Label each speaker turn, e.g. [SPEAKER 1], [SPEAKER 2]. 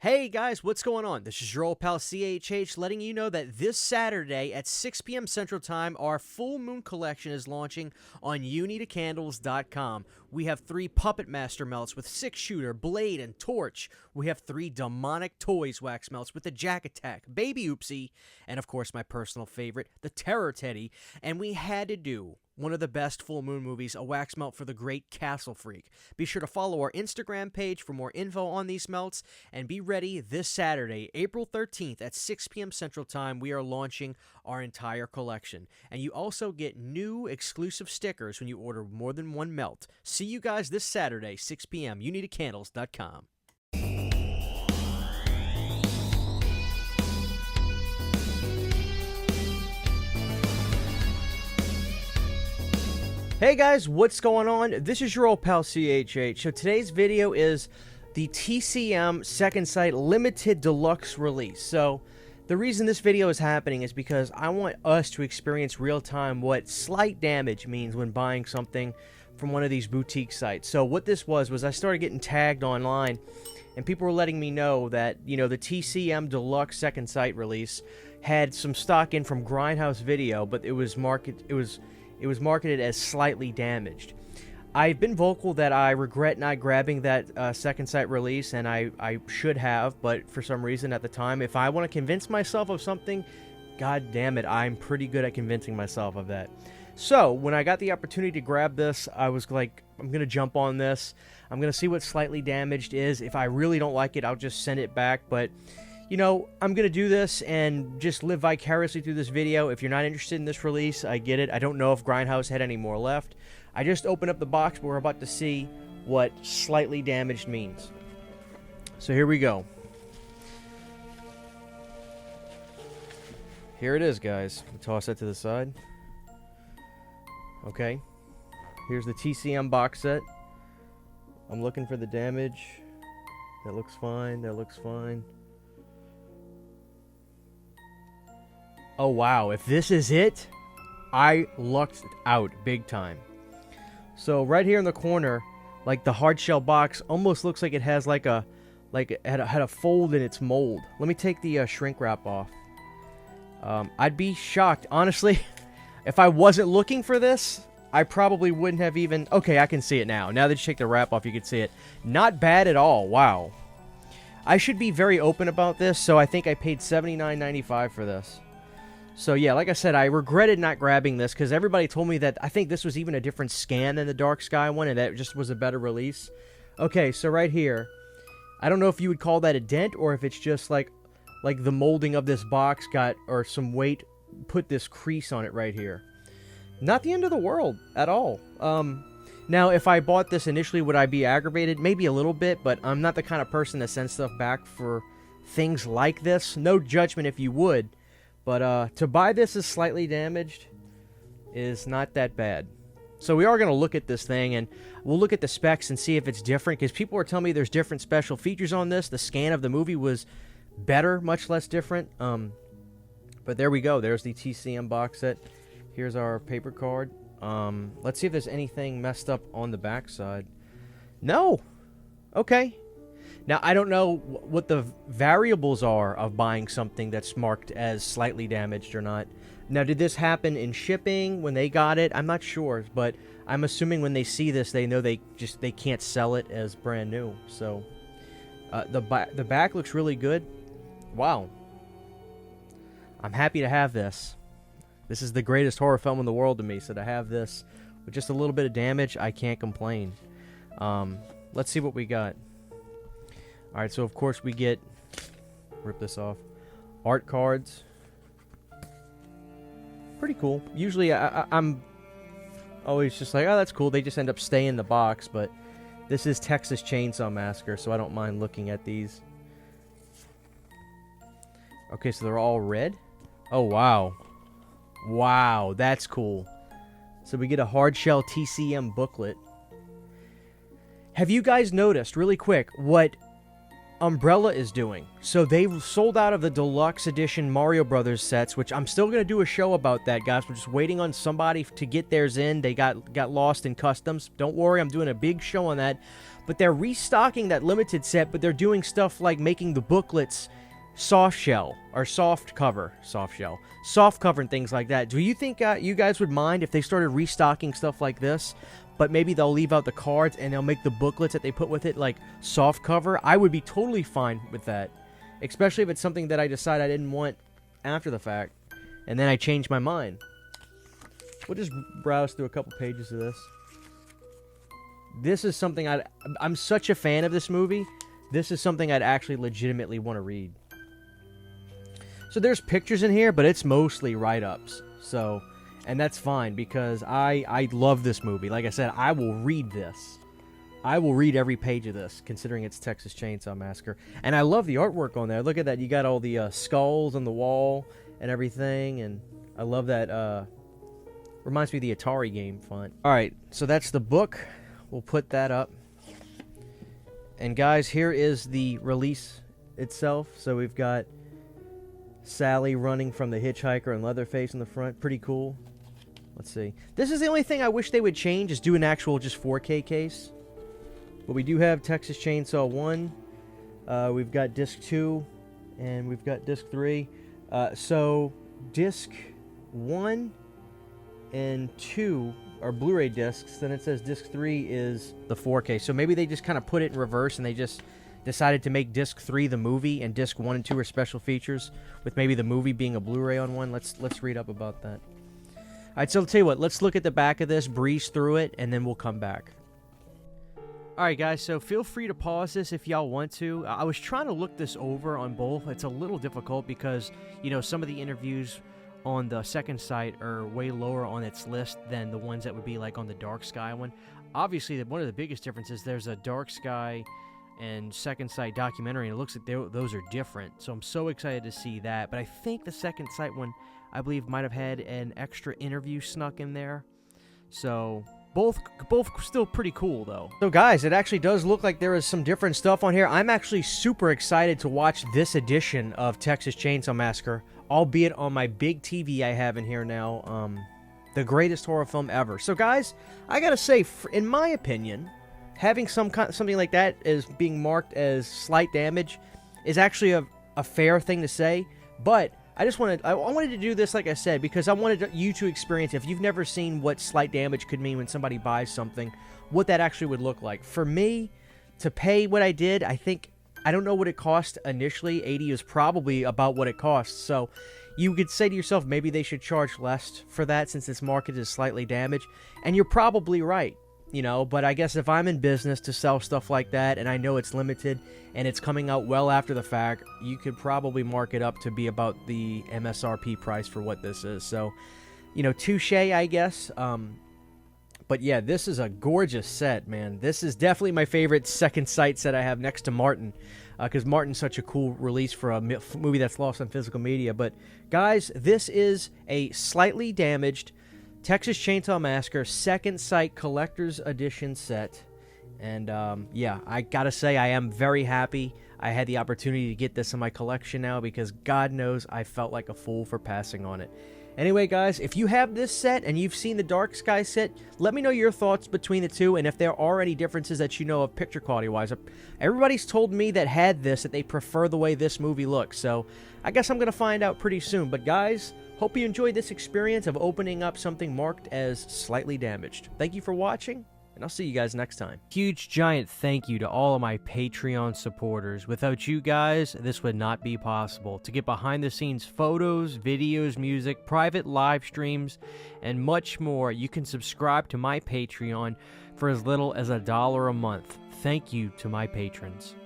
[SPEAKER 1] Hey guys, what's going on? This is your old pal CHH letting you know that this Saturday at 6 p.m. Central Time, our full moon collection is launching on unitycandles.com. We have 3 Puppet Master melts with 6-shooter, blade, and torch. We have 3 demonic toys wax melts with the Jack Attack, Baby Oopsie, and of course my personal favorite, the Terror Teddy. And we had to do one of the best full moon movies, a wax melt for the great Castle Freak. Be sure to follow our Instagram page for more info on these melts, and be ready this Saturday, April 13th at 6 p.m. Central Time. We are launching our entire collection, and you also get new exclusive stickers when you order more than one melt. See you guys this Saturday, 6 p.m. unitycandles.com. Hey guys, what's going on? This is your old pal CHH. So today's video is the TCM Second Sight Limited Deluxe release. So the reason this video is happening is because I want us to experience real time what slight damage means when buying something from one of these boutique sites. So what this was I started getting tagged online, and people were letting me know that, you know, the TCM Deluxe Second Sight release had some stock in from Grindhouse Video, but it was marketed as slightly damaged. I've been vocal that I regret not grabbing that Second Sight release, and I should have, but for some reason at the time, if I want to convince myself of something, god damn it, I'm pretty good at convincing myself of that. So, when I got the opportunity to grab this, I was like, I'm going to jump on this. I'm going to see what slightly damaged is. If I really don't like it, I'll just send it back, but you know, I'm going to do this and just live vicariously through this video. If you're not interested in this release, I get it. I don't know if Grindhouse had any more left. I just opened up the box, but we're about to see what slightly damaged means. So here we go. Here it is, guys. We'll toss that to the side. Okay. Here's the TCM box set. I'm looking for the damage. That looks fine. That looks fine. Oh wow, if this is it, I lucked out big time. So right here in the corner, like the hard shell box almost looks like it has it had a fold in its mold. Let me take the shrink wrap off. I'd be shocked, honestly, if I wasn't looking for this, I probably wouldn't have even... Okay, I can see it now. Now that you take the wrap off, you can see it. Not bad at all, wow. I should be very open about this, so I think I paid $79.95 for this. So yeah, like I said, I regretted not grabbing this because everybody told me that I think this was even a different scan than the Dark Sky one, and that just was a better release. Okay, so right here, I don't know if you would call that a dent or if it's just like the molding of this box got, or some weight put this crease on it right here. Not the end of the world at all. Now, if I bought this initially, would I be aggravated? Maybe a little bit, but I'm not the kind of person that sends stuff back for things like this. No judgment if you would. But to buy this as slightly damaged is not that bad. So we are going to look at this thing, and we'll look at the specs and see if it's different, because people are telling me there's different special features on this. The scan of the movie was better, much less different. But there we go. There's the TCM box set. Here's our paper card. Let's see if there's anything messed up on the back side. No. Okay. Now, I don't know what the variables are of buying something that's marked as slightly damaged or not. Now, did this happen in shipping when they got it? I'm not sure, but I'm assuming when they see this, they know they can't sell it as brand new. So, the back looks really good. Wow. I'm happy to have this. This is the greatest horror film in the world to me, so to have this with just a little bit of damage, I can't complain. Let's see what we got. Alright, so of course we get, rip this off, art cards. Pretty cool. Usually I'm always just like, oh, that's cool. They just end up staying in the box, but this is Texas Chainsaw Massacre, so I don't mind looking at these. Okay, so they're all red? Oh, wow. Wow, that's cool. So we get a hard shell TCM booklet. Have you guys noticed, really quick, what Umbrella is doing. So they sold out of the deluxe edition Mario Brothers sets, which I'm still going to do a show about that, guys. We're just waiting on somebody to get theirs in. They got lost in customs. Don't worry, I'm doing a big show on that. But they're restocking that limited set, but they're doing stuff like making the booklets soft shell or soft cover and things like that. Do you think you guys would mind if they started restocking stuff like this, but maybe they'll leave out the cards and they'll make the booklets that they put with it like soft cover? I would be totally fine with that, especially if it's something that I decide I didn't want after the fact and then I change my mind. We'll just browse through a couple pages of this. This is something I'm such a fan of this movie. This is something I'd actually legitimately want to read. So there's pictures in here, but it's mostly write-ups. So, and that's fine because I love this movie. Like I said, I will read this. I will read every page of this, considering it's Texas Chainsaw Massacre. And I love the artwork on there. Look at that. You got all the skulls on the wall and everything. And I love that. Reminds me of the Atari game font. All right, so that's the book. We'll put that up. And guys, here is the release itself. So we've got Sally running from the hitchhiker and Leatherface in the front. Pretty cool. Let's see. This is the only thing I wish they would change, is do an actual just 4K case. But we do have Texas Chainsaw 1. We've got disc 2. And we've got disc 3. So disc 1 and 2 are Blu-ray discs. Then it says disc 3 is the 4K. So maybe they just kind of put it in reverse and they just decided to make disc 3 the movie and disc 1 and 2 are special features, with maybe the movie being a Blu-ray on one. Let's read up about that. All right, so I'll tell you what. Let's look at the back of this, breeze through it, and then we'll come back. All right, guys, so feel free to pause this if y'all want to. I was trying to look this over on both. It's a little difficult because, you know, some of the interviews on the second site are way lower on its list than the ones that would be like on the Dark Sky one. Obviously, one of the biggest differences, there's a Dark Sky and Second Sight documentary, and it looks like those are different. So I'm so excited to see that. But I think the Second Sight one, I believe, might have had an extra interview snuck in there. So both still pretty cool, though. So guys, it actually does look like there is some different stuff on here. I'm actually super excited to watch this edition of Texas Chainsaw Massacre, albeit on my big TV I have in here now. The greatest horror film ever. So guys, I gotta say, in my opinion, having something like that as being marked as slight damage is actually a fair thing to say. But I wanted to do this, like I said, because I wanted you to experience, if you've never seen what slight damage could mean when somebody buys something, what that actually would look like. For me, to pay what I did, I don't know what it cost initially. 80 is probably about what it costs. So you could say to yourself, maybe they should charge less for that since it's marketed as slightly damaged. And you're probably right. You know, but I guess if I'm in business to sell stuff like that and I know it's limited and it's coming out well after the fact, you could probably mark it up to be about the MSRP price for what this is. So, you know, touche, I guess. But yeah, this is a gorgeous set, man. This is definitely my favorite Second Sight set I have next to Martin, because Martin's such a cool release for a movie that's lost on physical media. But guys, this is a slightly damaged Texas Chainsaw Massacre Second Sight Collector's Edition set. And yeah, I gotta say, I am very happy I had the opportunity to get this in my collection now, because God knows I felt like a fool for passing on it. Anyway, guys, if you have this set and you've seen the Dark Sky set, let me know your thoughts between the two, and if there are any differences that you know of picture quality-wise. Everybody's told me that had this that they prefer the way this movie looks, so I guess I'm going to find out pretty soon. But guys, hope you enjoyed this experience of opening up something marked as slightly damaged. Thank you for watching, and I'll see you guys next time. Huge giant thank you to all of my Patreon supporters. Without you guys, this would not be possible. To get behind the scenes photos, videos, music, private live streams, and much more, you can subscribe to my Patreon for as little as $1 a month. Thank you to my patrons.